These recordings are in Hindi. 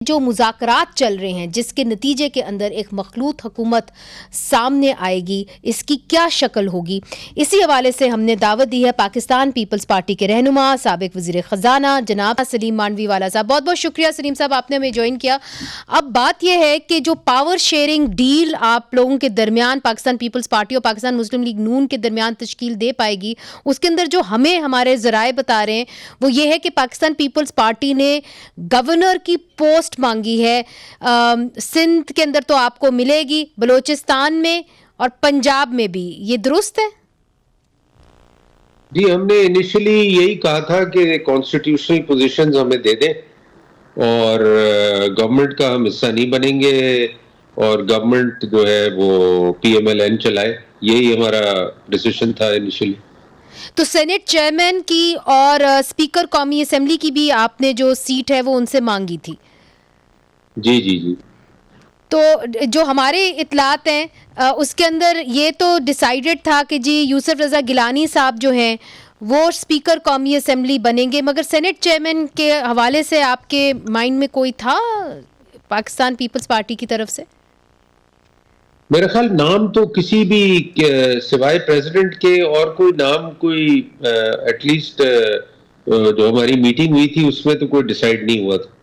जो मुज़ाकरात चल रहे हैं जिसके नतीजे के अंदर एक मखलूत हुकूमत सामने आएगी, इसकी क्या शक्ल होगी, इसी हवाले से हमने दावत दी है पाकिस्तान पीपल्स पार्टी के रहनुमा साबिक वज़ीर ख़ज़ाना जनाब सलीम मानवी वाला साहब। बहुत बहुत शुक्रिया सलीम साहब, आपने हमें ज्वाइन किया। अब बात यह है कि जो पावर शेयरिंग डील आप लोगों के दरमियान पाकिस्तान पीपल्स पार्टी और पाकिस्तान मुस्लिम लीग नून के दरमियान तश्कील दे पाएगी, उसके अंदर जो हमें हमारे ज़राए बता रहे हैं वो ये है कि पाकिस्तान पीपल्स पार्टी ने गवर्नर की पोस्ट मांगी है। सिंध के अंदर तो आपको मिलेगी, बलूचिस्तान में और पंजाब में भी, ये दुरुस्त है? जी, हमने इनिशियली यही कहा था कि कॉन्स्टिट्यूशनल पोजीशंस हमें दे दें और गवर्नमेंट का हम हिस्सा नहीं बनेंगे और गवर्नमेंट जो है वो पीएमएलएन चलाए, यही हमारा डिसीजन था इनिशियली। तो सेनेट चेयरमैन की और स्पीकर कौमी असेंबली की भी आपने जो सीट है वो उनसे मांगी थी? जी जी जी। तो जो हमारे इतलात हैं उसके अंदर ये तो डिसाइडेड था कि जी यूसुफ रज़ा गिलानी साहब जो हैं वो स्पीकर कौमी असेंबली बनेंगे, मगर सेनेट चेयरमैन के हवाले से आपके माइंड में कोई था पाकिस्तान पीपल्स पार्टी की तरफ से? मेरा ख्याल नाम तो किसी भी सिवाय प्रेसिडेंट के और कोई नाम कोई एटलीस्ट जो हमारी मीटिंग हुई थी उसमें तो कोई डिसाइड नहीं हुआ था।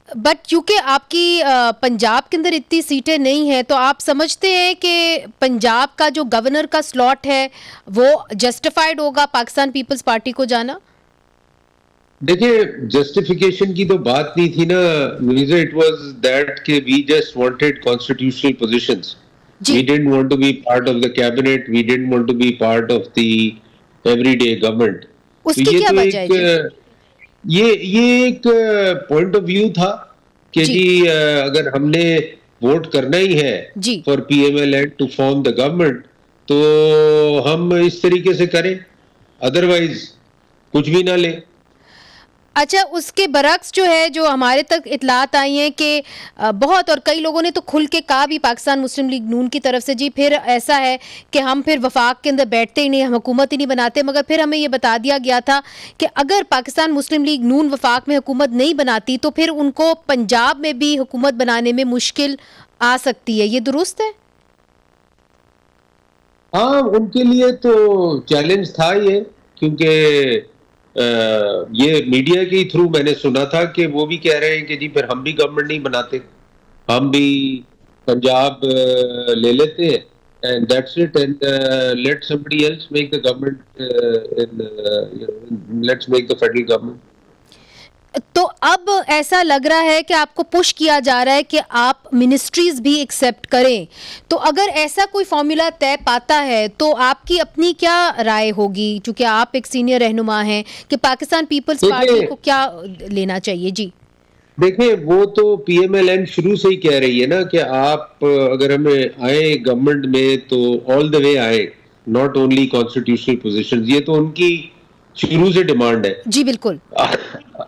बट क्योंकि आपकी पंजाब के अंदर इतनी सीटें नहीं हैं तो आप समझते हैं कि पंजाब का जो गवर्नर का स्लॉट है वो जस्टिफाइड होगा पाकिस्तान पीपल्स पार्टी को जाना? देखिए, जस्टिफिकेशन की तो बात नहीं थी ना मुनीज़ा, इट वाज दैट कि we just wanted constitutional positions. We didn't want to be part of the cabinet, we didn't want to be part of the everyday government. उसकी तो क्या तो वजह है जी? ये एक पॉइंट ऑफ व्यू था कि जी अगर हमने वोट करना ही है for PMLN to form the government तो हम इस तरीके से करें, अदरवाइज कुछ भी ना ले। अच्छा, उसके बरक्स जो है जो हमारे तक इतलात आई हैं कि बहुत और कई लोगों ने तो खुल के कहा भी पाकिस्तान मुस्लिम लीग नून की तरफ से जी फिर ऐसा है कि हम फिर वफाक के अंदर बैठते ही नहीं, हम हुकूमत ही नहीं बनाते, मगर फिर हमें ये बता दिया गया था कि अगर पाकिस्तान मुस्लिम लीग नून वफाक में हुकूमत नहीं बनाती तो फिर उनको पंजाब में भी हुकूमत बनाने में मुश्किल आ सकती है, ये दुरुस्त है? हाँ, उनके लिए तो चैलेंज था ये, क्योंकि ये मीडिया के थ्रू मैंने सुना था कि वो भी कह रहे हैं कि जी फिर हम भी गवर्नमेंट नहीं बनाते, हम भी पंजाब ले लेते हैं and that's it and let somebody else make the government let's make the federal government. तो अब ऐसा लग रहा है कि आपको पुश किया जा रहा है कि आप मिनिस्ट्रीज भी एक्सेप्ट करें, तो अगर ऐसा कोई फॉर्मूला तय पाता है तो आपकी अपनी क्या राय होगी, क्योंकि आप एक सीनियर रहनुमा हैं, कि पाकिस्तान पीपल्स पार्टी को क्या लेना चाहिए? जी देखिए, वो तो पीएमएलएन शुरू से ही कह रही है ना कि आप अगर हमें आए गवर्नमेंट में तो ऑल द वे आए, नॉट ओनली कॉन्स्टिट्यूशनल पोजीशंस, ये तो उनकी शुरू से डिमांड है। जी बिल्कुल।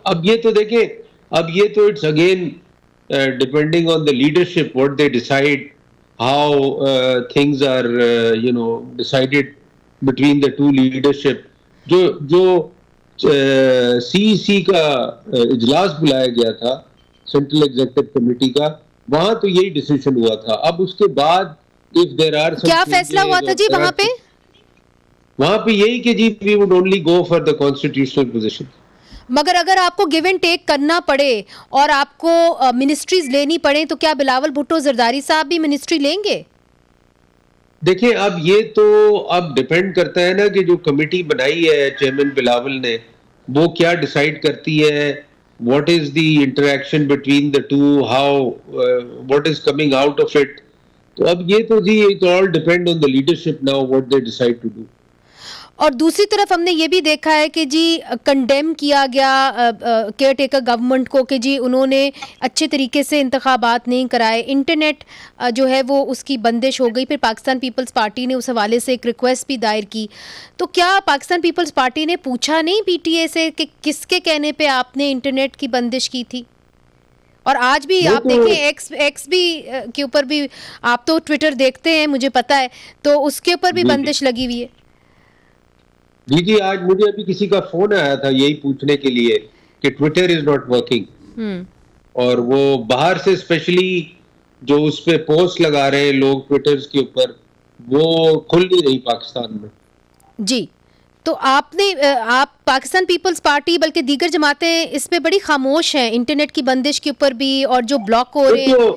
अब ये तो देखिए, अब ये तो it's again depending on the leadership what they decide, how things are decided between the two leadership. जो जो सीईसी का इजलास बुलाया गया था सेंट्रल एग्जीक्यूटिव कमेटी का, वहां तो यही डिसीजन हुआ था। अब उसके बाद इफ देयर आर क्या फैसला हुआ था जी वहां पे? वहां पे यही कि जी we would only go for the constitutional position. मगर अगर आपको गिव एंड टेक करना पड़े और आपको मिनिस्ट्रीज लेनी पड़े तो क्या बिलावल भुट्टो जरदारी साहब भी मिनिस्ट्री लेंगे? देखिए, अब ये तो अब डिपेंड करता है ना कि जो कमेटी बनाई है चेयरमैन बिलावल ने, वो क्या डिसाइड करती है, what is the interaction between the two, how what is coming out of it. तो अब ये तो जी it all depend on the leadership now what they decide to do. और दूसरी तरफ हमने ये भी देखा है कि जी कंडेम किया गया केयर टेकर गवर्नमेंट को कि जी उन्होंने अच्छे तरीके से इंतखाबात नहीं कराए, इंटरनेट जो है वो उसकी बंदिश हो गई, फिर पाकिस्तान पीपल्स पार्टी ने उस हवाले से एक रिक्वेस्ट भी दायर की। तो क्या पाकिस्तान पीपल्स पार्टी ने पूछा नहीं पीटीए से कि किसके कहने पे आपने इंटरनेट की बंदिश की थी? और आज भी आप देखें एक्स भी के ऊपर भी, आप तो ट्विटर देखते हैं मुझे पता है, तो उसके ऊपर भी बंदिश लगी हुई है। जी जी, आज मुझे अभी किसी का फोन आया था यही पूछने के लिए कि ट्विटर इज नॉट वर्किंग, और वो बाहर से स्पेशली जो उस पे पोस्ट लगा रहे हैं लोग ट्विटर्स के ऊपर, वो खुल नहीं रही पाकिस्तान में। जी। तो आप पाकिस्तान पीपल्स पार्टी बल्कि दीगर जमातें इस पे बड़ी खामोश हैं, इंटरनेट की बंदिश के ऊपर भी और जो ब्लॉक हो रहे हैं।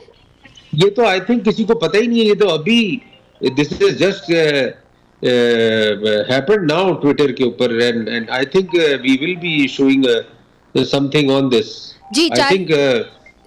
ये तो आई थिंक किसी को पता ही नहीं है, ये तो अभी this is just happened now Twitter के ऊपर, and I think we will be issuing something on this. जी, आई थिंक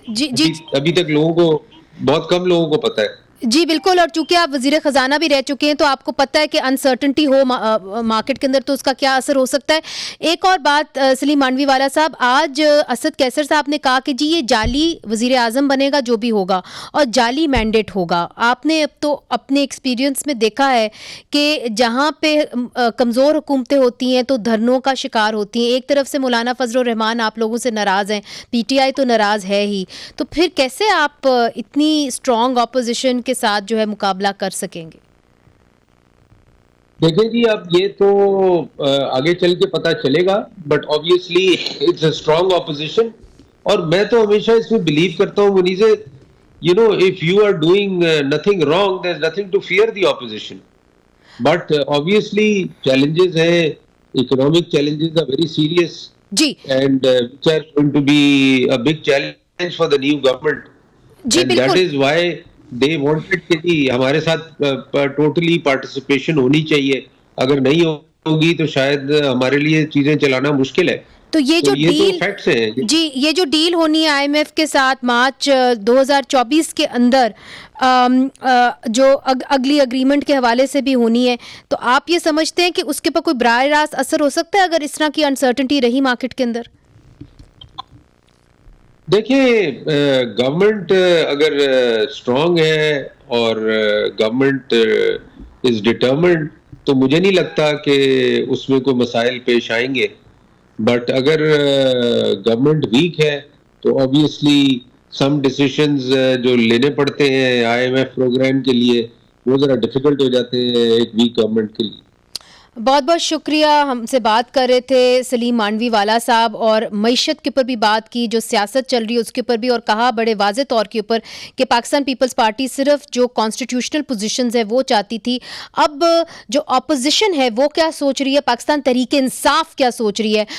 जी, जी, अभी तक लोगों को, बहुत कम लोगों को पता है। जी बिल्कुल। और चूंकि आप वजीर खजाना भी रह चुके हैं तो आपको पता है कि अनसर्टनिटी हो मार्केट के अंदर तो उसका क्या असर हो सकता है। एक और बात सलीम मानवी वाला साहब, आज असद कैसर साहब ने कहा कि जी ये जाली वजीर आजम बनेगा जो भी होगा और जाली मैंडेट होगा। आपने अब तो अपने एक्सपीरियंस में देखा है कि जहाँ पे कमज़ोर हुकूमतें होती हैं तो धरनों का शिकार होती हैं। एक तरफ से मौलाना फजल रहमान आप लोगों से नाराज़ हैं, पीटीआई तो नाराज़ है ही, तो फिर कैसे आप इतनी स्ट्रॉन्ग ऑपोजिशन के साथ जो है मुकाबला कर सकेंगे? देखिए जी, अब ये तो आगे चल के पता चलेगा, but obviously it's a strong opposition. और मैं तो हमेशा इसमें बिलीव करता हूँ Muneeze, you know, if you are doing nothing wrong there is nothing to fear the opposition, but obviously challenges हैं, economic challenges are very serious जी, and which are going to be a big challenge for the new government, जी and that बिल्कुल। is why they wanted कि जी हमारे साथ टोटली पार्टिसिपेशन होनी चाहिए। अगर नहीं होगी तो शायद हमारे लिए चीजें चलाना मुश्किल है। तो ये तो जो ये तो डील फैक्ट्स हैं। जी, ये जो डील होनी है आईएमएफ के साथ मार्च 2024 के अंदर, जो अगली अग्रीमेंट के हवाले से भी होनी है, तो आप ये समझते हैं कि उसके ऊपर कोई बराह रास्त असर हो सकता है अगर इस तरह की अनसर्टेनिटी रही मार्केट के अंदर? देखिए, गवर्नमेंट अगर स्ट्रांग है और गवर्नमेंट इज डिटर्मिन्ड, तो मुझे नहीं लगता कि उसमें कोई मसाइल पेश आएंगे। बट अगर गवर्नमेंट वीक है तो ऑब्वियसली सम डिसीशंस जो लेने पड़ते हैं आईएमएफ प्रोग्राम के लिए, वो ज़रा डिफिकल्ट हो जाते हैं एक वीक गवर्नमेंट के लिए। बहुत बहुत शुक्रिया। हमसे बात कर रहे थे सलीम मानवी वाला साहब, और मईशत के ऊपर भी बात की, जो सियासत चल रही है उसके ऊपर भी, और कहा बड़े वाज़े तौर के ऊपर कि पाकिस्तान पीपल्स पार्टी सिर्फ जो कॉन्स्टिट्यूशनल पोजीशंस है वो चाहती थी। अब जो अपोजिशन है वो क्या सोच रही है, पाकिस्तान तहरीक इंसाफ क्या सोच रही है,